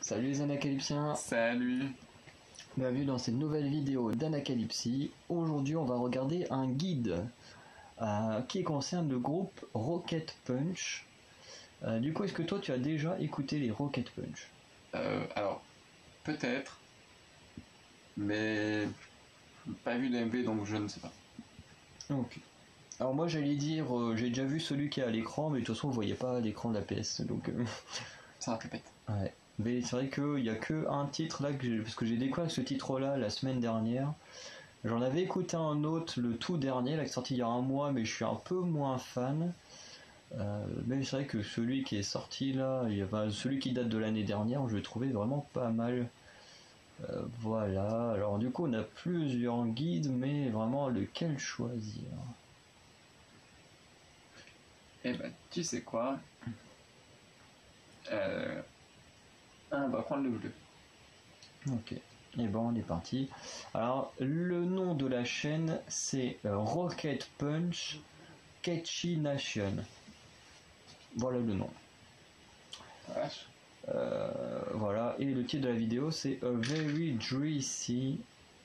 Salut les Anacalypsiens, Salut. bienvenue dans cette nouvelle vidéo d'Anacalypsie. Aujourd'hui on va regarder un guide qui concerne le groupe Rocket Punch. Du coup, est-ce que toi tu as déjà écouté les Rocket Punch? Alors, peut-être, mais pas vu d'MV donc je ne sais pas. Ok. Alors moi j'allais dire, j'ai déjà vu celui qui est à l'écran, mais de toute façon vous voyez pas à l'écran de la PS, donc... Ça répète. Ouais. Mais c'est vrai qu'il n'y a que un titre là, parce que j'ai découvert ce titre-là la semaine dernière. J'en avais écouté un autre, le tout dernier, là, qui est sorti il y a un mois, mais je suis un peu moins fan. Mais c'est vrai que celui qui est sorti là, celui qui date de l'année dernière, je l'ai trouvé vraiment pas mal. Voilà, alors du coup on a plusieurs guides, mais vraiment lequel choisir? Eh ben, tu sais quoi, on va prendre le bleu. Ok, et bon on est parti. Alors le nom de la chaîne c'est Rocket Punch Ketchy Nation. Voilà le nom. Vache. Voilà, et le titre de la vidéo c'est A Very Juicy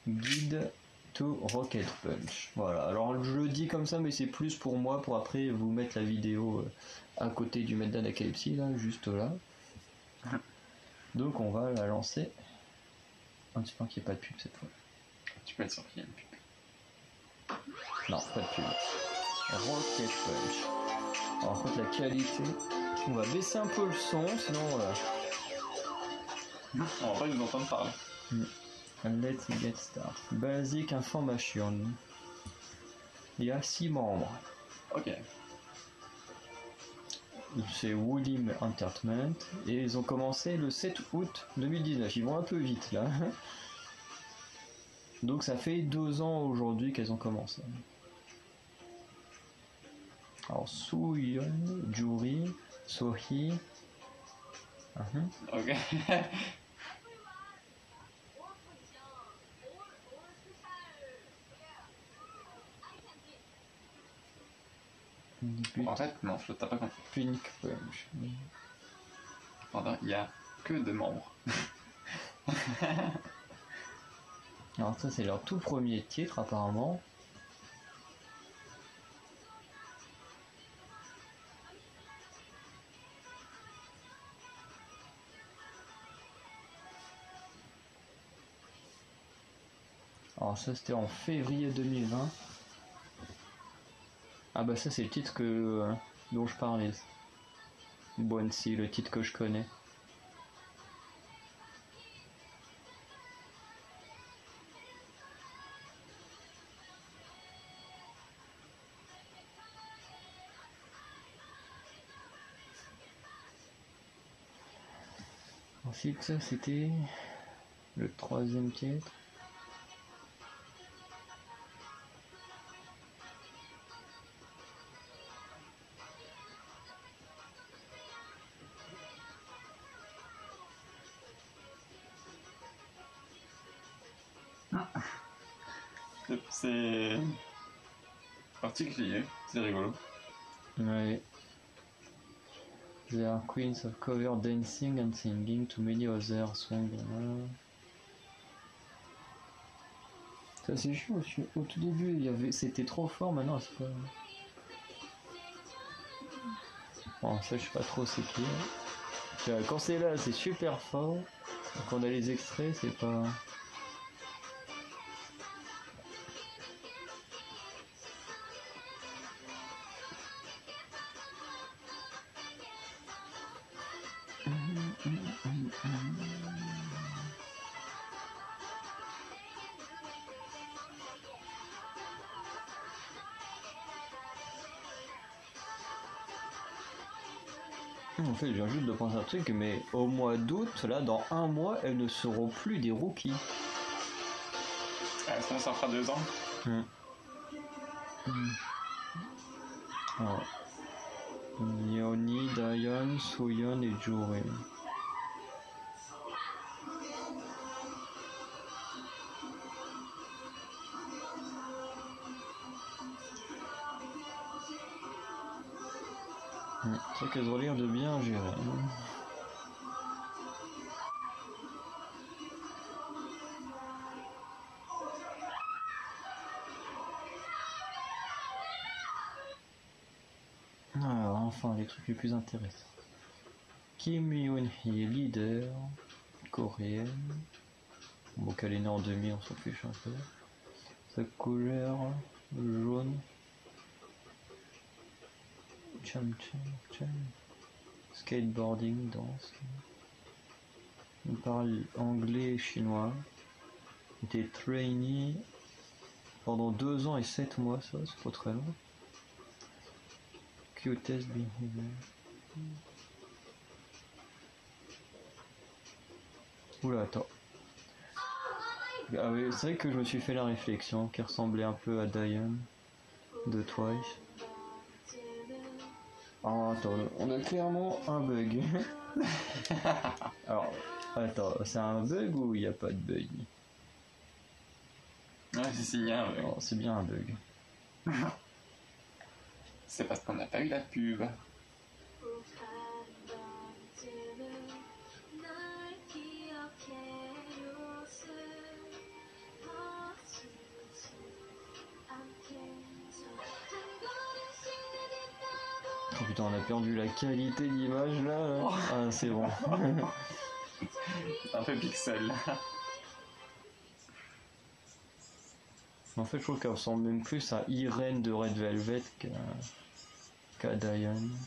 Guide to Rocket Punch. Voilà, alors je le dis comme ça, mais c'est plus pour moi, pour après vous mettre la vidéo à côté du maître d'Anacalypsie, là, juste là. Donc on va la lancer. Un petit peu qu'il n'y ait pas de pub cette fois. Tu peux être sûr qu'il y a une pub. Non, pas de pub. Rocket Punch. Alors, contre la qualité, on va baisser un peu le son, sinon voilà. On va pas nous entendre parler. Let's get started. Basic information. Il y a 6 membres. Ok. C'est Woolim Entertainment et ils ont commencé le 7 août 2019. Ils vont un peu vite là. Donc ça fait 2 ans aujourd'hui qu'elles ont commencé. Alors Suyeon, Juri, Sohee. Ok. En fait, non, je t'ai pas compris. Pink Punch. Pardon, il y a que 2 membres. Alors ça c'est leur tout premier titre apparemment. Alors ça c'était en février 2020. Ah bah ça c'est le titre dont je parlais. Bonsi, le titre que je connais. Ensuite ça c'était le troisième titre. C'est particulier, c'est rigolo. Ouais. They are queens of cover dancing and singing to many other songs. Ça c'est chaud, au tout début c'était trop fort, maintenant c'est pas... Bon ça je sais pas trop c'est qui. Quand c'est là c'est super fort, quand on a les extraits c'est pas... En fait, je viens juste de penser à un truc, mais au mois d'août, là, dans un mois, elles ne seront plus des rookies. Ah, ça fera 2 ans. Alors, Yeoni, Dayan, Soyeon et Juri. C'est vrai qu'elles ont l'air de bien gérer. Alors, enfin, les trucs les plus intéressants. Kim Yoon-hee, leader, coréenne. Bon, qu'elle est née en 2000, on s'en fiche un peu. Sa couleur jaune. Cham cham cham. Skateboarding, danse. Il parle anglais et chinois. Il était trainee pendant 2 ans et 7 mois, ça, c'est pas très long. Cutest behavior. Oula, attends. Ah oui, c'est vrai que je me suis fait la réflexion qui ressemblait un peu à Diane de Twice. Ah, attends, on a clairement un bug. Alors, attends, c'est un bug ou il n'y a pas de bug? Ouais, si, il y a un bug. Oh, c'est bien un bug. C'est parce qu'on n'a pas eu la pub. Oh putain, on a perdu la qualité d'image là. Oh. Ah, c'est bon. Un peu pixel. En fait, je trouve qu'elle ressemble même plus à Irene de Red Velvet qu'à Diane.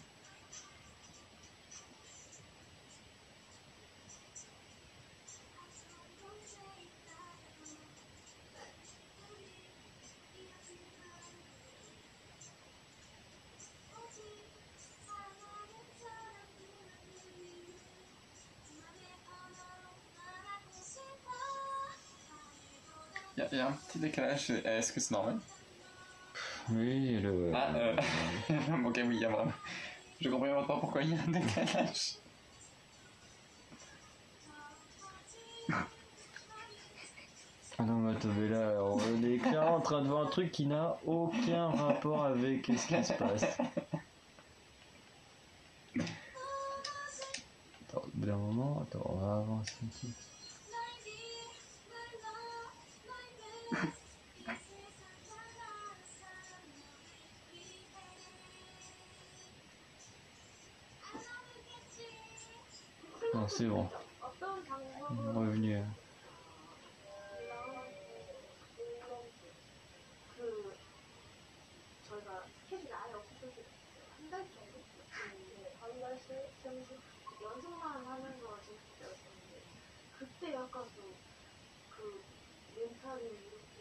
Il y a un petit décalage. Est-ce que c'est normal? Oui, le. Ah, ok, oui, il y a vraiment. Je comprends maintenant pourquoi il y a un décalage. Ah non, mais attends, mais là, on est clairement en train de voir un truc qui n'a aucun rapport avec ce qui se passe. Attends, au bout d'un moment, attends, on va avancer un petit. Non, c'est bon. Revenu. 저희가 스케줄이 아예 없을 때 한 달 정도? 한 달씩 연습만 하면서 지냈을 때였었는데 그때 약간 좀 그 멘탈이 이렇게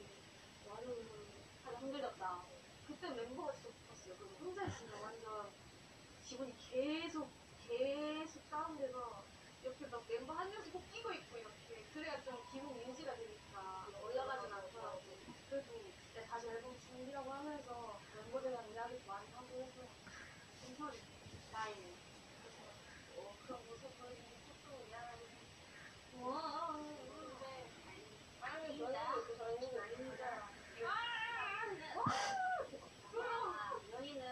나를 하기 힘들었다. 그때 멤버가 진짜 붙었어요. 그리고 혼자 있으면 완전 기분이 계속 다운돼서 옆에 막 멤버 한 명씩 꼭 끼고 있고 이렇게 그래야 좀 기분 유지가 되니까 올라가진 않더라고. 그래도 이제 다시 앨범 준비라고 하면서 멤버들이랑 이야기도 많이 하고 해서 괜찮았어요. 다행이네. 그런 모습 보여주는 게 조금 미안하긴 해. 근데 만약에 저희는 아닙니다. 연희는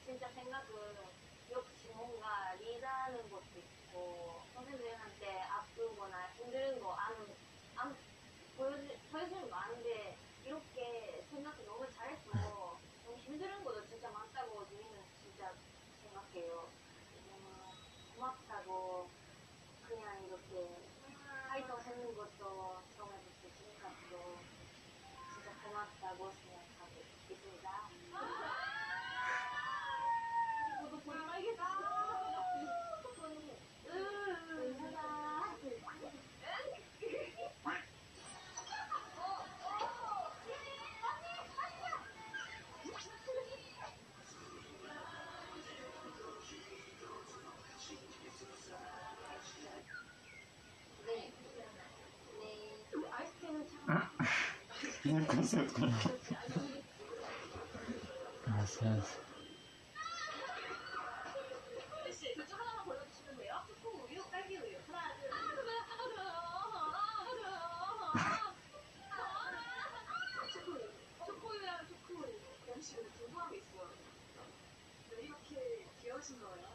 진짜 생각을 역시 뭔가 리드하는 것도 있고 선생님한테 아프거나 힘든 거 안 보여주는 거 아는데 이렇게 생각을 너무 잘해서 너무 힘든 것도 진짜 많다고 저희는 진짜 생각해요. 고맙다고 그냥 이렇게 파이터 세는 것도 처음에부터 지금까지도 진짜 고맙다고 생각하고 있습니다. 저도 보지 말겠어. 아이스크림은 참. 그냥 콘서트. Ah, ça. 둘 중 하나만 골라주시면 돼요. 초코 우유, 딸기 우유. 하나, 둘, 초코 우유랑 초코 우유. 혹시 근데 궁금한 게 있어요. 왜 이렇게 귀여우신 거예요?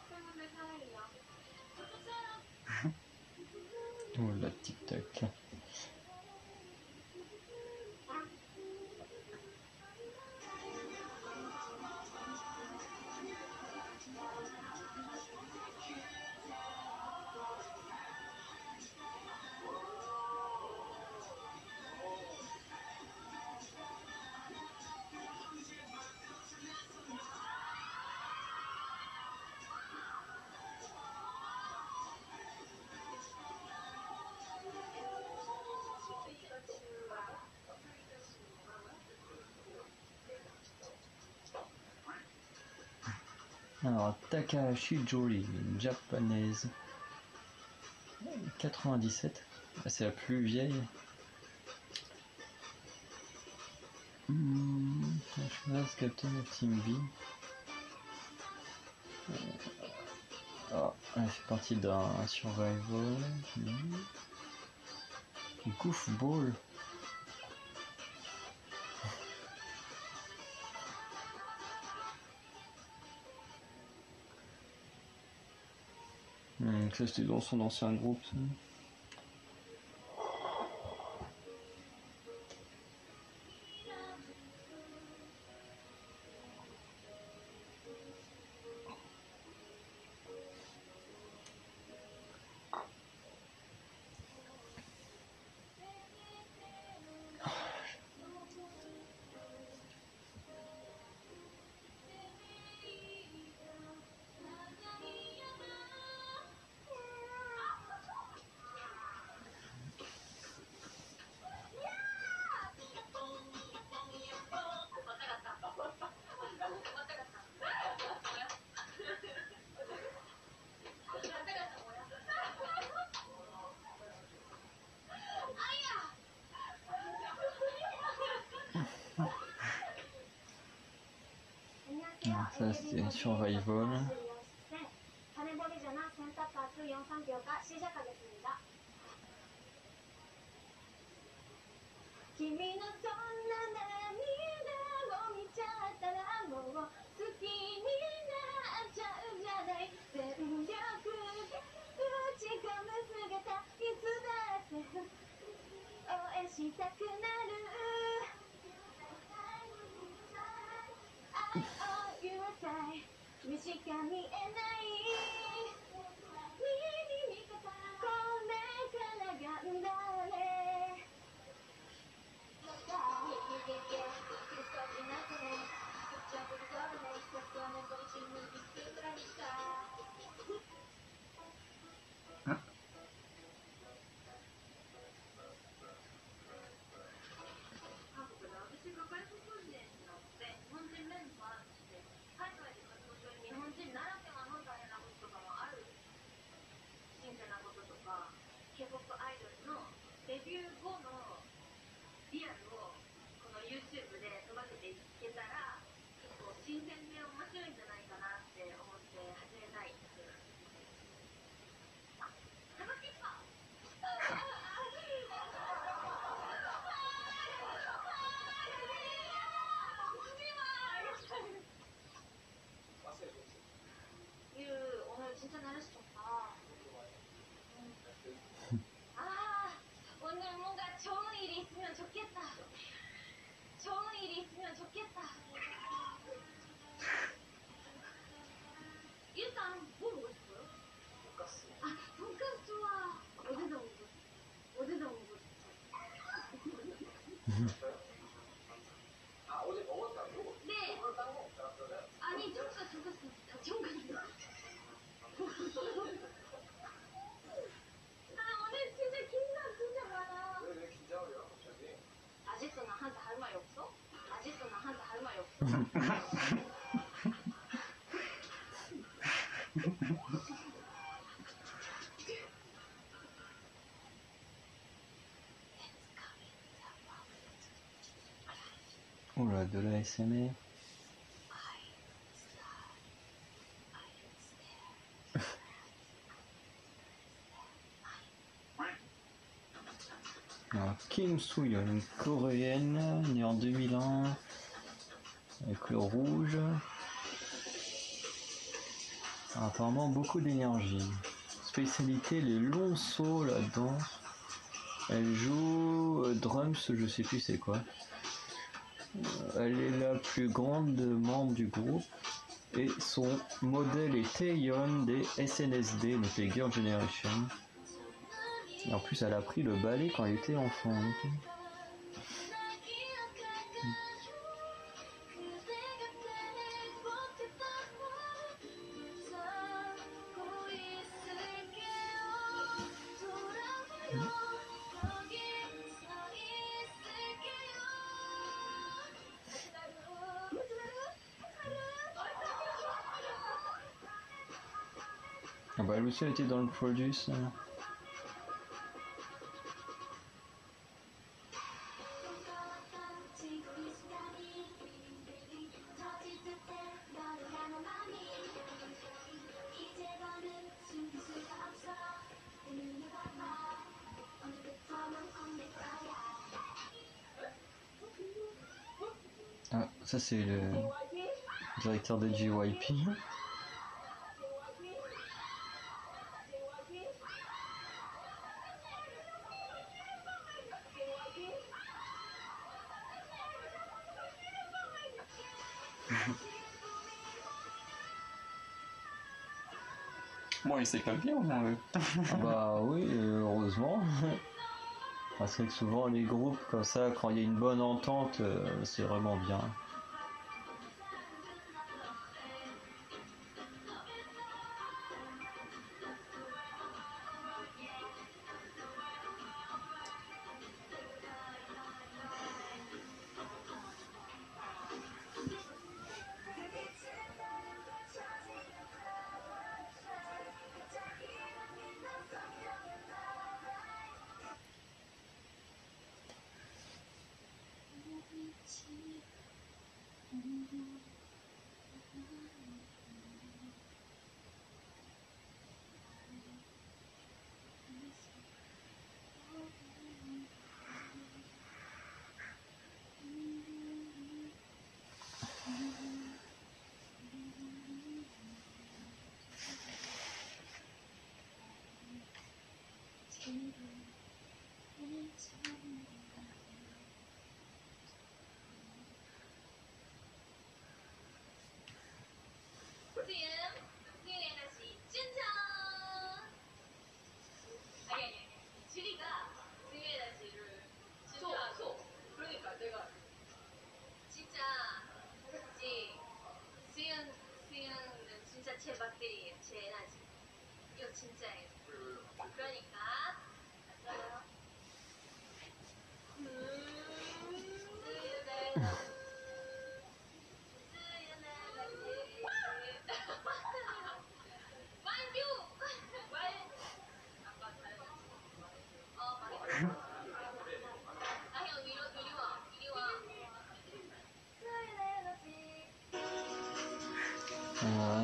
팬분들 사랑해요. Oh la tic-tac. Alors, Takahashi Jori, une japonaise. 97. C'est la plus vieille. Je Captain of Team V. Elle fait partie d'un survival. Goofball. Ça c'était dans son ancien groupe. Ça. Ça c'était survival. 種ボリジョナ選択圧4-3秒かシージャカですんだ君のそんな涙を見ちゃったらもう好きになっちゃうじゃない全力で打ち込む姿いつだって応援したくなる目しか見えない右に味方これから頑張れ韓国の私が外国人なので日本人メンバーとして海外で活動する日本人ならではの大変なこととかもある新鮮なこととか K-POP アイドルのデビュー後のリアルをこの YouTube で届けていけたら結構新鮮で面白いんじゃないかなって思って始めたいです楽しいか오늘 진짜 잘하셨다. 오늘 뭔가 좋은 일이 있으면 좋겠다. 좋은 일이 있으면 좋겠다. 일단 뭐 먹고 싶어요? 돈가스. 돈가스 좋아. 어디서 먹고 싶어? 어디서 먹고 싶어? 어제 먹었다고? 네. 오늘 딴거 없잖아, 그러면? 아니, 좀 전에 돈가스. 오늘 진짜 긴장 진짜 많아. 왜 긴장을 해요, 갑자기? 아직도 나한테 할 말이 없어? 아직도 나한테 할 말이 없어? Oula, de la SMR. Alors, Kim Soo-yeon, une coréenne, née en 2001, avec le rouge. Alors, apparemment beaucoup d'énergie. Spécialité, les longs sauts, la danse. Elle joue drums, je sais plus c'est quoi. Elle est la plus grande membre du groupe. Et son modèle est Taeyeon des SNSD, donc les Girl Generation. Et en plus, elle a appris le ballet quand elle était enfant. Ah bah Lucy était dans le produce. Ah, ça c'est le directeur de JYP. Bon, il s'éclate bien au moins, eux. Ah bah oui, heureusement. Parce que souvent les groupes comme ça, quand il y a une bonne entente, c'est vraiment bien. 제 배터리예요. 제 에너지. 이거 진짜예요. 그러니까 알았어요.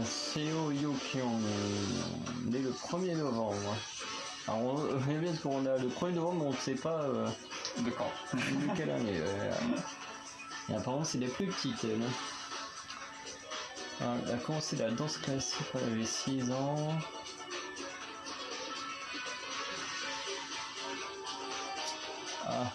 Seo Hyo-kyung, né le 1er novembre. Alors on fait bien parce qu'on a le 1er novembre, on ne sait pas De quand? de quelle année. Et apparemment c'est les plus petites. Elle a commencé la danse classique quand elle avait 6 ans. Ah.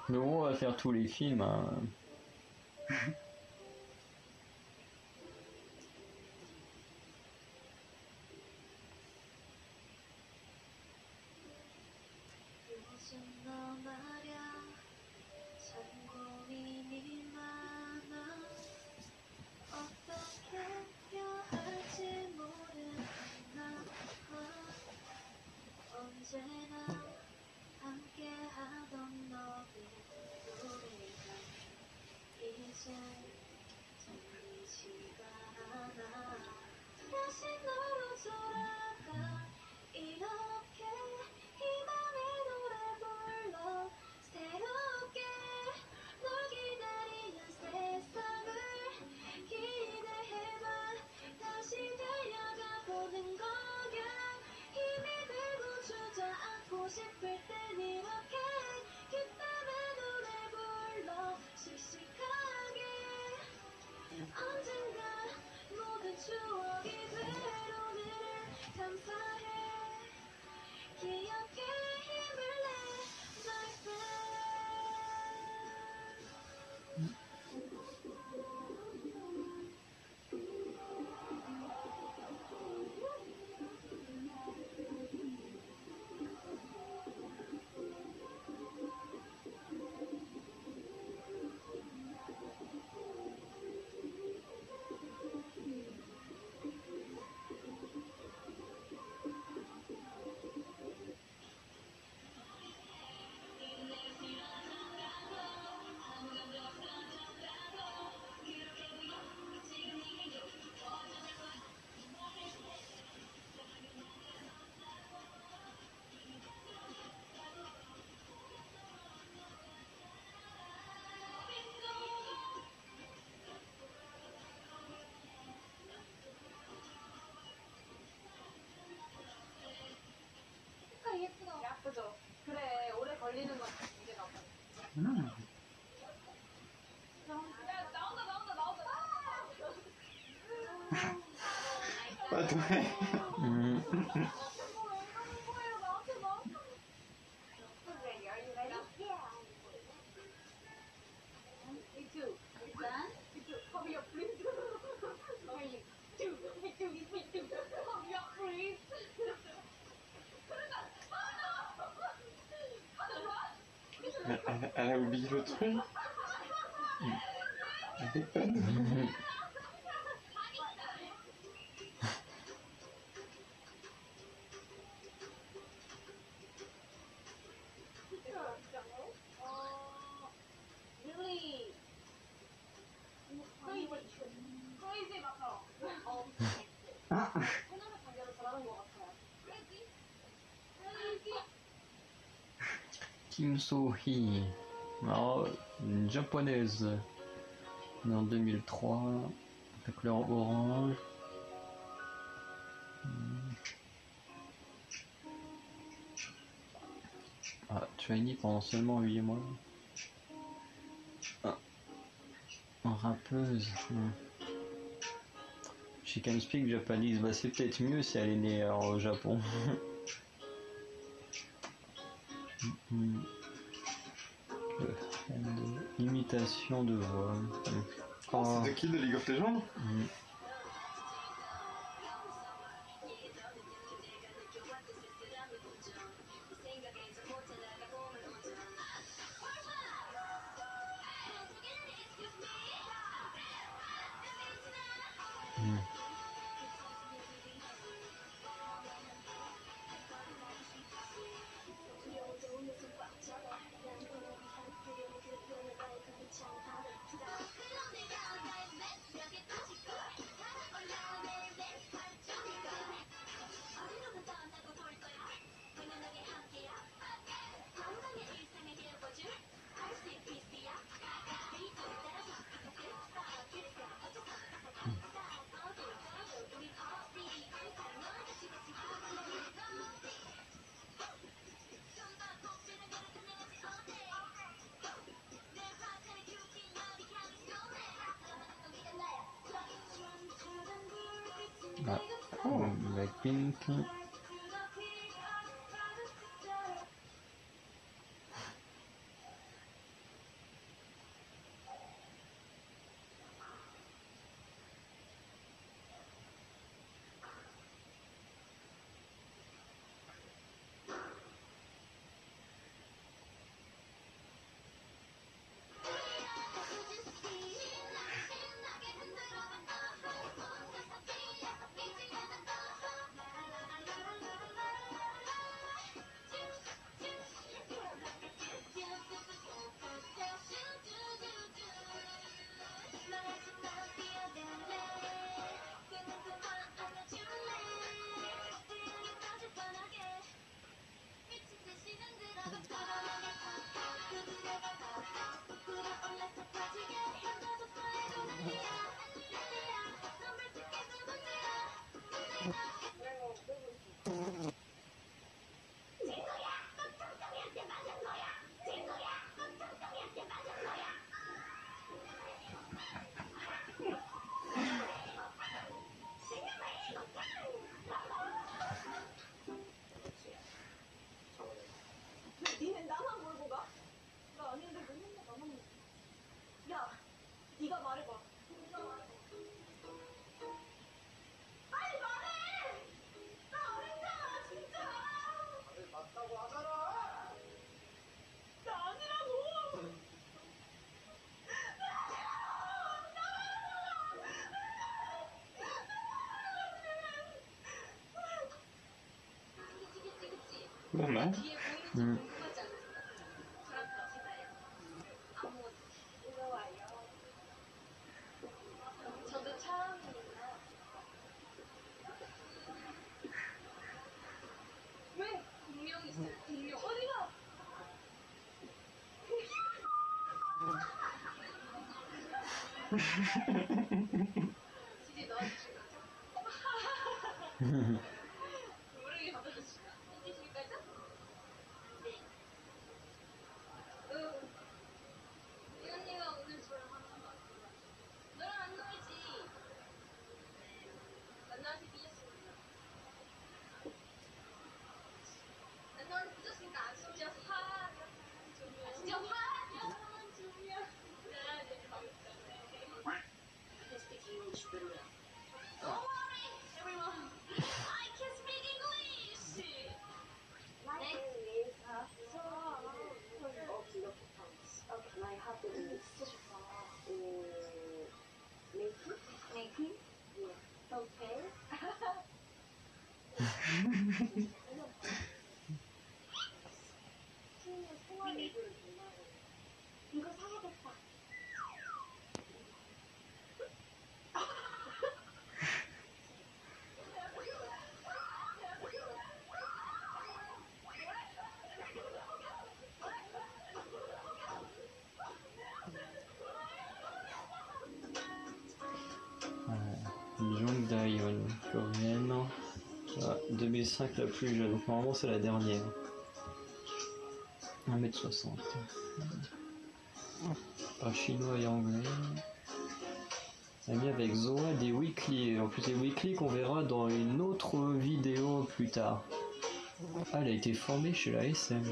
Mais bon, on va faire tous les films. Hein. 다시 너로 돌아가 이렇게 이 밤에 노래 불러 새롭게 널 기다리는 세상을 기대해봐 다시 달려가 보는 거야 힘이 들고 주저앉고 싶을 땐 이렇게 기쁨의 노래 불러 씩씩하게 언젠가 모든 추억이 되로 너를 감사해 기억에 힘을 내 my friend 색깔이 예쁘다 예쁘죠? 그래 오래 걸리는 건 문제가 없어 야 나온다 나온다 나온다 빨리 해. Elle a oublié le truc. Elle déconne. really crazy 마카롱. 코난의 관계로 잘하는 것 같아요. Kim So-hee, alors, une japonaise, née en 2003, la couleur orange. Ah, trainee pendant seulement 8 mois. Ah, en rappeuse. She can speak Japanese, bah c'est peut-être mieux si elle est née au Japon. Imitation de voix. C'est de qui de League of Legends? Ah, Blackpink. 말해봐. 빨리 말해! 나 어린잖아, 진짜! 다들 맞다고 하잖아. 나 아니라고! 그치, 그치. 그러네. 뒤에 보이는지 음. 궁금하지 않습니다. 그렇답니다. 아무것도 부러워요. 저도 처음이에요. 왜? 공룡 있어요. 공룡. 어디가? CD 넣어주실 거죠? 모르게 넣어주실 거죠? 네. 이 언니가 오늘 저랑 하는 거 같아요. 너랑 안 놀지? 난 너한테 삐졌으니까. 난 너한테 삐졌으니까 안 숨겨서 화. 진짜 화. 준비야. 내가 이제 가고 있잖아. I can speak English very well. Don't worry, everyone. I can speak English. Okay, I have to making? Yeah. Okay. 친구 통화를 이거 사야겠다. Jung Daeyeon, coréenne. 2005, la plus jeune. Donc normalement c'est la dernière. 1m60. Pas chinois et anglais. Amie avec Zoa des Weekly. En plus des Weekly qu'on verra dans une autre vidéo plus tard. Ah, elle a été formée chez la SM.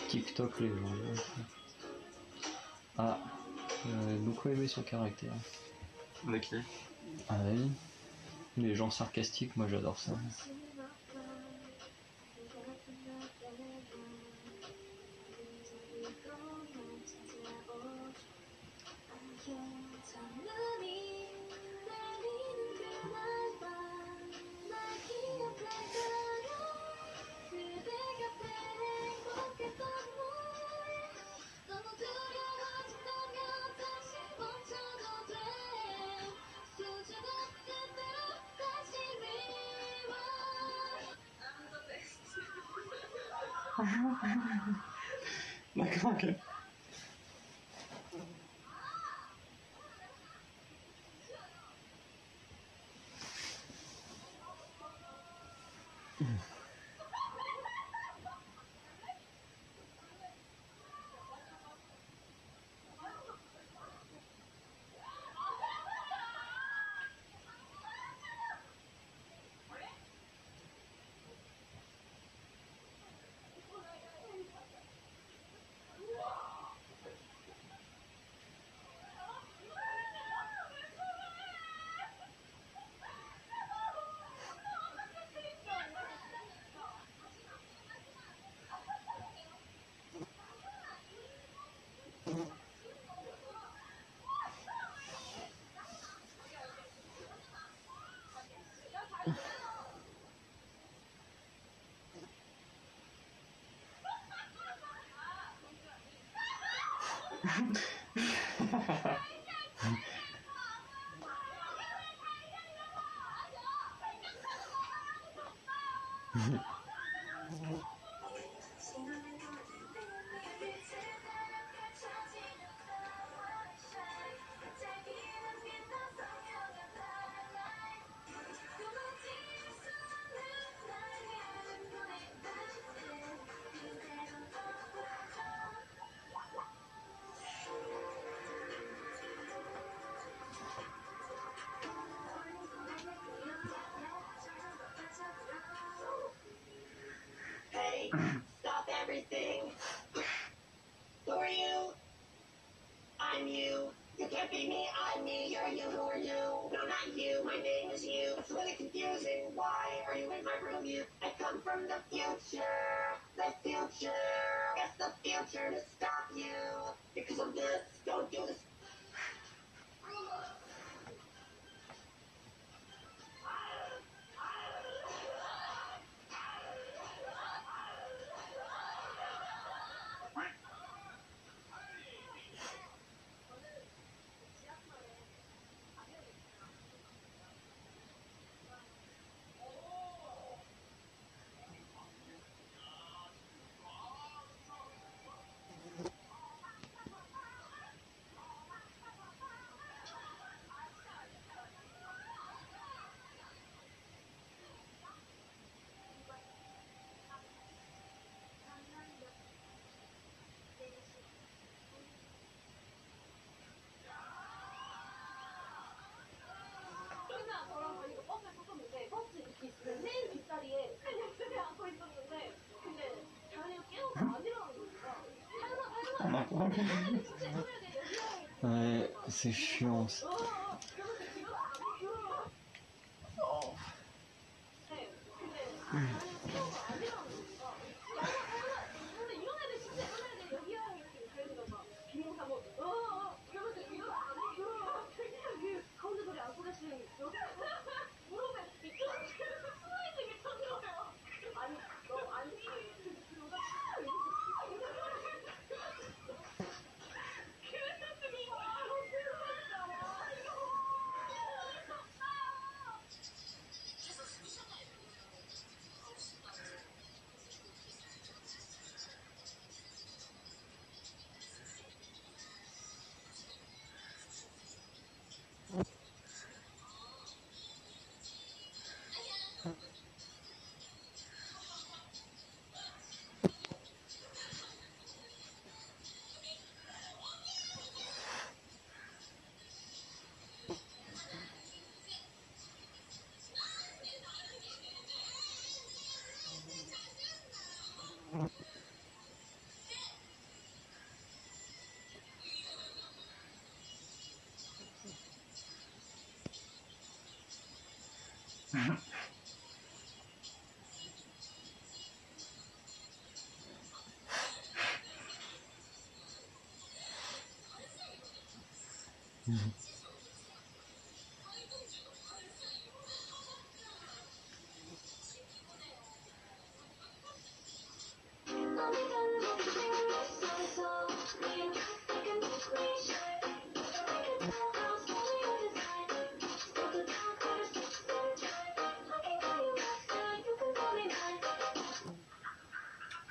TikTok légende. Ah, j'avais beaucoup aimé son caractère. De qui? Ah oui. Les gens sarcastiques, moi j'adore ça. D'accord, ok. be me, I'm me, you're you, who are you? No, not you, my name is you. It's really confusing. Why are you in my room, you? I come from the future. The future. Guess the future to stop you. Because of this, don't do this. 맨날 저랑 다니고 버스에 탔었는데 버스 이렇게 있으면 맨 뒷자리에 약속에 앉고 있었는데 근데 자연이가 깨워서 안 일어나는 거니까 On entend bien. 진짜 일어나야 돼 여기 와야겠어. Ouais, c'est chiant. Ça. 그러면서 지금 네, 근데 자연이가 깨워서 안 일어나는 거니까 근데 일어나야 돼 진짜 일어나야 돼 여기 와야겠어. 그래서 막 비몽사몽 그러면서 일어나 안 해. 그 가운데 소리 안 쏟아지는 무릎에 이쪽으로 스라이드 게 쳤어요. 아니 너 아니 그러다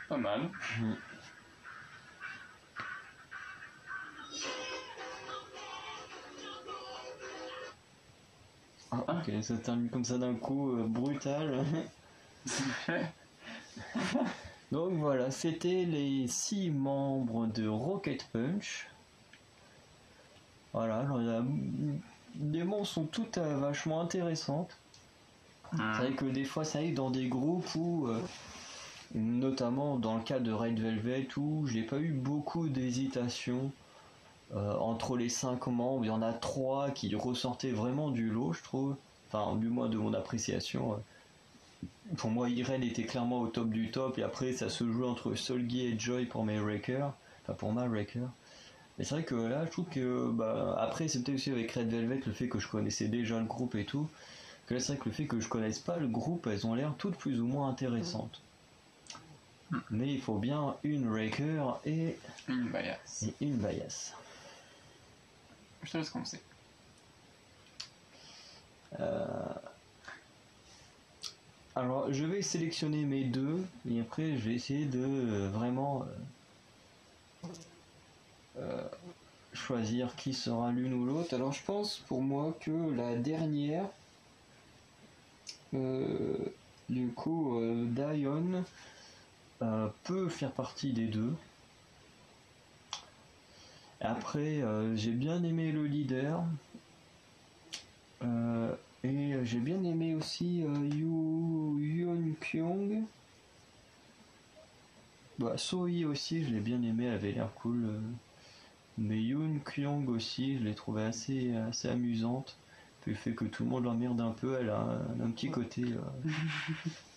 Pas mal. Ah, ok, ça termine comme ça d'un coup, brutal. Donc voilà, c'était les 6 membres de Rocket Punch. Voilà, les membres sont toutes vachement intéressantes. C'est vrai que des fois ça arrive dans des groupes où, notamment dans le cas de Red Velvet, où j'ai pas eu beaucoup d'hésitation entre les 5 membres. Il y en a 3 qui ressortaient vraiment du lot, je trouve. Enfin, du moins de mon appréciation. Pour moi, Irene était clairement au top du top, et après ça se joue entre Solgi et Joy pour mes Wrecker. Enfin, pour ma Wrecker. Mais c'est vrai que là, je trouve que, après, c'était aussi avec Red Velvet le fait que je connaissais déjà le groupe et tout. Que là, c'est vrai que le fait que je connaisse pas le groupe, elles ont l'air toutes plus ou moins intéressantes. Mais il faut bien une Wrecker et Une baillasse. une Bias. Je te laisse commencer. Alors, je vais sélectionner mes 2 et après, je vais essayer de vraiment choisir qui sera l'une ou l'autre. Alors, je pense pour moi que la dernière, du coup, Dion peut faire partie des 2. Après, j'ai bien aimé le leader. Et j'ai bien aimé aussi Yoon Kyung. Soi aussi, je l'ai bien aimé, elle avait l'air cool. Mais Yoon Kyung aussi, je l'ai trouvée assez amusante. Puis le fait que tout le monde l'emmerde un peu, elle a un petit côté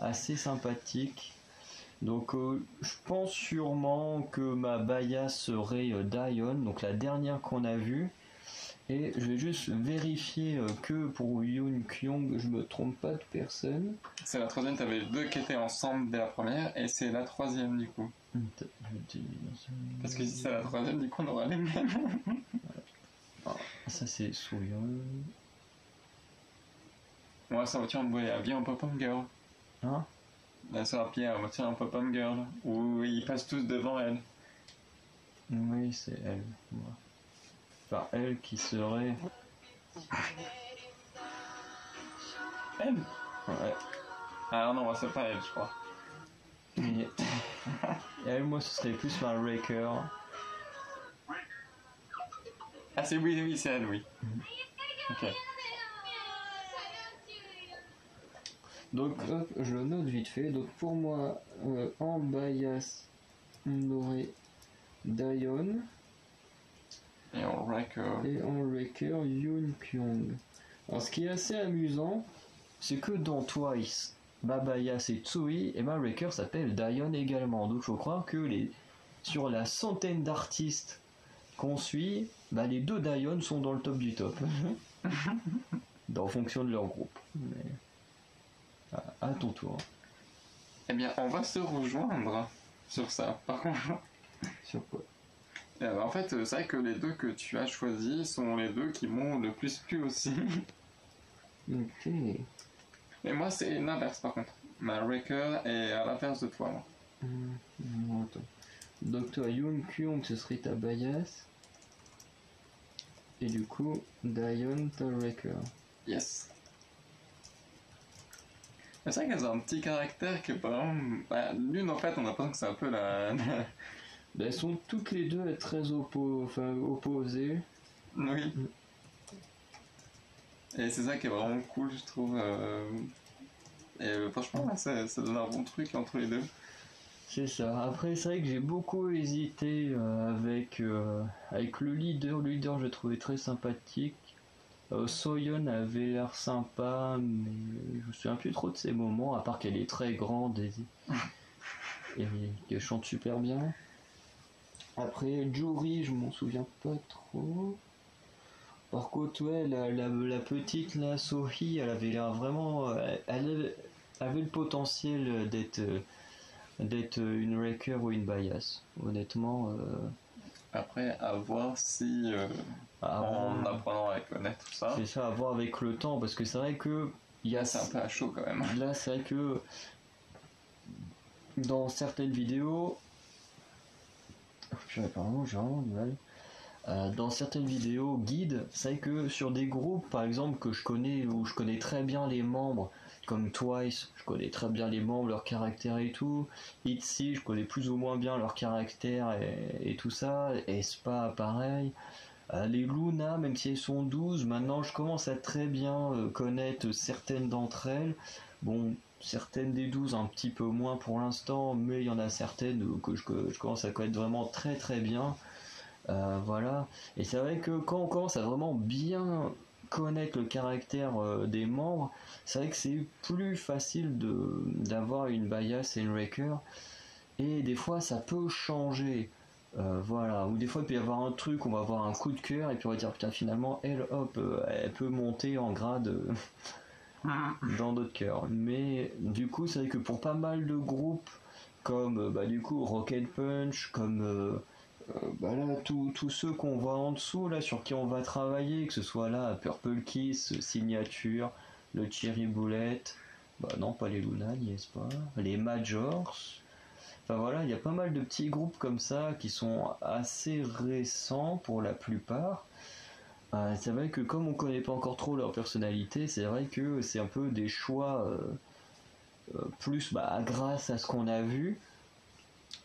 assez sympathique. Donc je pense sûrement que ma bias serait Daeon, donc la dernière qu'on a vue. Et je vais juste vérifier que pour Yoon Kyung, je me trompe pas de personne. C'est la troisième, t'avais les deux qui étaient ensemble dès la première, et c'est la troisième du coup. Parce que si c'est la troisième, du coup on aura les mêmes. Ah, ça c'est Soyeon. Moi ça va tirer bien en pop-up girl. Hein? La sœur Pierre va tirer en pop-up girl, où ils passent tous devant elle. Oui, c'est elle. Ouais. Enfin, elle qui serait. Elle? Ouais. Ah non, c'est pas elle, je crois. Et elle, moi, ce serait plus ma Raker. Ah c'est oui, c'est elle, oui. Ok. Donc, hop, je le note vite fait. Donc, pour moi, en bias, on aurait Daeon. Et en Wrecker. Et en Wrecker, Yoon Kyung. Alors, ce qui est assez amusant, c'est que dans Twice, ma bias c'est Tsui et ma Wrecker s'appelle Daeon également. Donc, il faut croire que sur la centaine d'artistes qu'on suit, bah, les deux Daeon sont dans le top du top. En fonction de leur groupe. Mais... à ton tour. Eh bien, on va se rejoindre sur ça. Par contre, Sur quoi? en fait, c'est vrai que les deux que tu as choisis sont les deux qui m'ont le plus plu aussi. Ok. Mais moi, c'est l'inverse par contre. Ma Wrecker est à l'inverse de toi, moi. Attends. Donc toi, Yoon Kyung, ce serait ta bias. Et du coup, Daeon, ta Wrecker. Yes. Mais c'est vrai qu'elles ont un petit caractère que vraiment... Bah, l'une en fait, on a l'impression que c'est un peu la... Elles sont toutes les deux très opposées. Oui. Et c'est ça qui est vraiment cool, je trouve. Et franchement, là, ça donne un bon truc entre les deux. C'est ça. Après, c'est vrai que j'ai beaucoup hésité avec le leader. Le leader, je l'ai trouvé très sympathique. Soyeon avait l'air sympa, mais je me souviens plus trop de ses moments, à part qu'elle est très grande et qu'elle chante super bien. Après, Juri, je m'en souviens pas trop. Par contre, ouais, la petite, là, Sohee, elle avait l'air vraiment... Elle avait le potentiel d'être une Wrecker ou une bias. Honnêtement... Après, à voir si... en apprenant à connaître tout ça... C'est ça, à voir avec le temps, parce que c'est vrai que... C'est un peu à chaud quand même. Là, c'est vrai que... Dans certaines vidéos... Pardon, j'ai vraiment du mal. Dans certaines vidéos guides, c'est vrai que sur des groupes, par exemple, que je connais, où je connais très bien les membres, comme Twice, je connais très bien les membres, leur caractère et tout. ITZY, je connais plus ou moins bien leur caractère et tout ça. aespa, pareil. Les Luna, même si elles sont 12, maintenant je commence à très bien connaître certaines d'entre elles. Bon, certaines des 12 un petit peu moins pour l'instant, mais il y en a certaines que je commence à connaître vraiment très très bien. Voilà. Et c'est vrai que quand on commence à vraiment bien connaître le caractère des membres, c'est vrai que c'est plus facile d'avoir une bias et une wrecker. Et des fois ça peut changer. Voilà, ou des fois il peut y avoir un truc, on va avoir un coup de cœur et puis on va dire putain finalement elle hop elle peut monter en grade dans notre cœur. Mais du coup c'est vrai que pour pas mal de groupes comme du coup Rocket Punch, comme là tous ceux qu'on voit en dessous là sur qui on va travailler, que ce soit là Purple Kiss, Signature, le Cherry Bullet, non pas les Luna ni aespa, les Majors. Enfin voilà, il y a pas mal de petits groupes comme ça qui sont assez récents pour la plupart. C'est vrai que comme on connaît pas encore trop leur personnalité, c'est vrai que c'est un peu des choix plus grâce à ce qu'on a vu.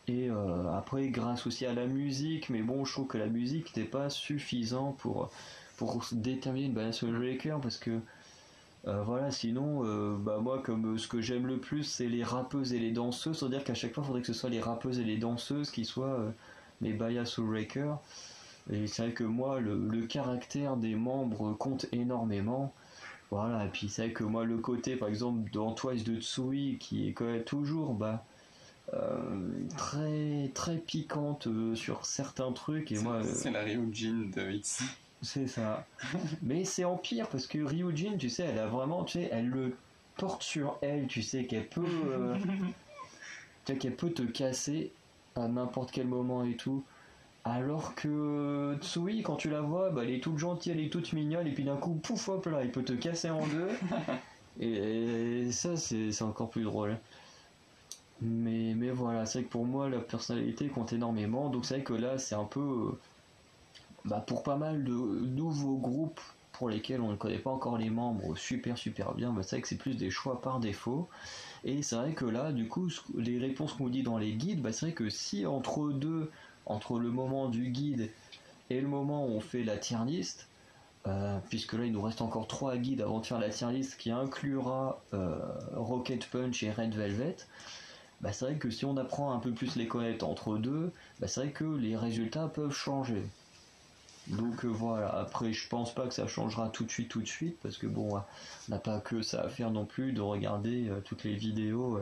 Et après grâce aussi à la musique, mais bon je trouve que la musique n'était pas suffisant pour déterminer une balance breaker parce que voilà, sinon, moi, comme ce que j'aime le plus, c'est les rappeuses et les danseuses. C'est-à-dire qu'à chaque fois, il faudrait que ce soit les rappeuses et les danseuses qui soient mes bias ou wreckers. Et c'est vrai que moi, le caractère des membres compte énormément. Voilà, et puis c'est vrai que moi, le côté, par exemple, dans Twice de Tsui, qui est quand même toujours très, très piquante sur certains trucs, et moi... C'est la Ryujin de X. C'est ça. Mais c'est en pire, parce que Ryujin, tu sais, elle a vraiment, tu sais, elle le porte sur elle, tu sais, qu'elle peut... tu sais, qu'elle peut te casser à n'importe quel moment et tout. Alors que Tsui, quand tu la vois, bah, elle est toute gentille, elle est toute mignonne, et puis d'un coup, pouf, hop là, il peut te casser en deux. et ça, c'est encore plus drôle. Mais voilà, c'est vrai que pour moi, la personnalité compte énormément. Donc c'est vrai que là, c'est un peu... pour pas mal de nouveaux groupes pour lesquels on ne connaît pas encore les membres super bien, c'est vrai que c'est plus des choix par défaut. Et c'est vrai que là, du coup, les réponses qu'on dit dans les guides, c'est vrai que si entre le moment du guide et le moment où on fait la tier list, puisque là il nous reste encore 3 guides avant de faire la tier list qui inclura Rocket Punch et Red Velvet, c'est vrai que si on apprend un peu plus les connaître entre deux, c'est vrai que les résultats peuvent changer. Donc voilà, après je pense pas que ça changera tout de suite, parce que bon, on n'a pas que ça à faire non plus de regarder toutes les vidéos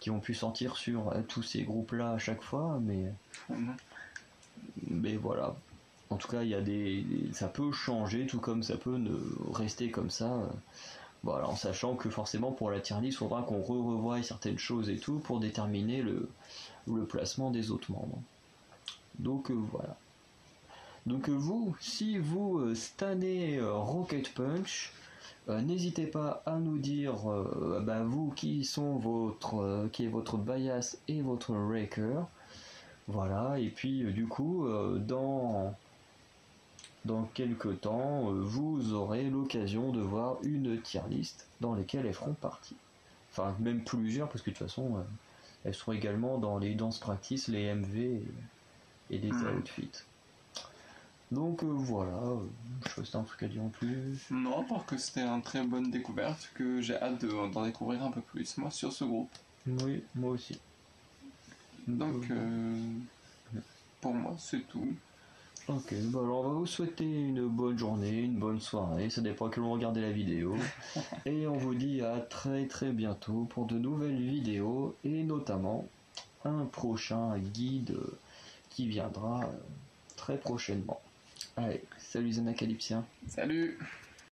qui ont pu sortir sur tous ces groupes là à chaque fois, mais voilà. En tout cas, ça peut changer, tout comme ça peut rester comme ça. Voilà, en sachant que forcément pour la tier list, il faudra qu'on revoie certaines choses et tout pour déterminer le placement des autres membres. Donc voilà. Donc vous, si vous stannez Rocket Punch, n'hésitez pas à nous dire vous qui est votre bias et votre raker. Voilà, et puis du coup dans quelques temps vous aurez l'occasion de voir une tier list dans lesquelles elles feront partie. Enfin même plusieurs, parce que de toute façon elles seront également dans les danses practice, les MV et les outfits. Donc voilà, je sais pas si t'as un truc à dire en plus. Non, parce que c'était une très bonne découverte, que j'ai hâte d'en découvrir un peu plus, moi, sur ce groupe. Oui, moi aussi. Donc, pour moi, c'est tout. Ok, alors on va vous souhaiter une bonne journée, une bonne soirée, ça dépend à quel moment vous regardez la vidéo. Et on vous dit à très très bientôt pour de nouvelles vidéos, et notamment un prochain guide qui viendra très prochainement. Allez, salut les Anacalypsiens. Salut!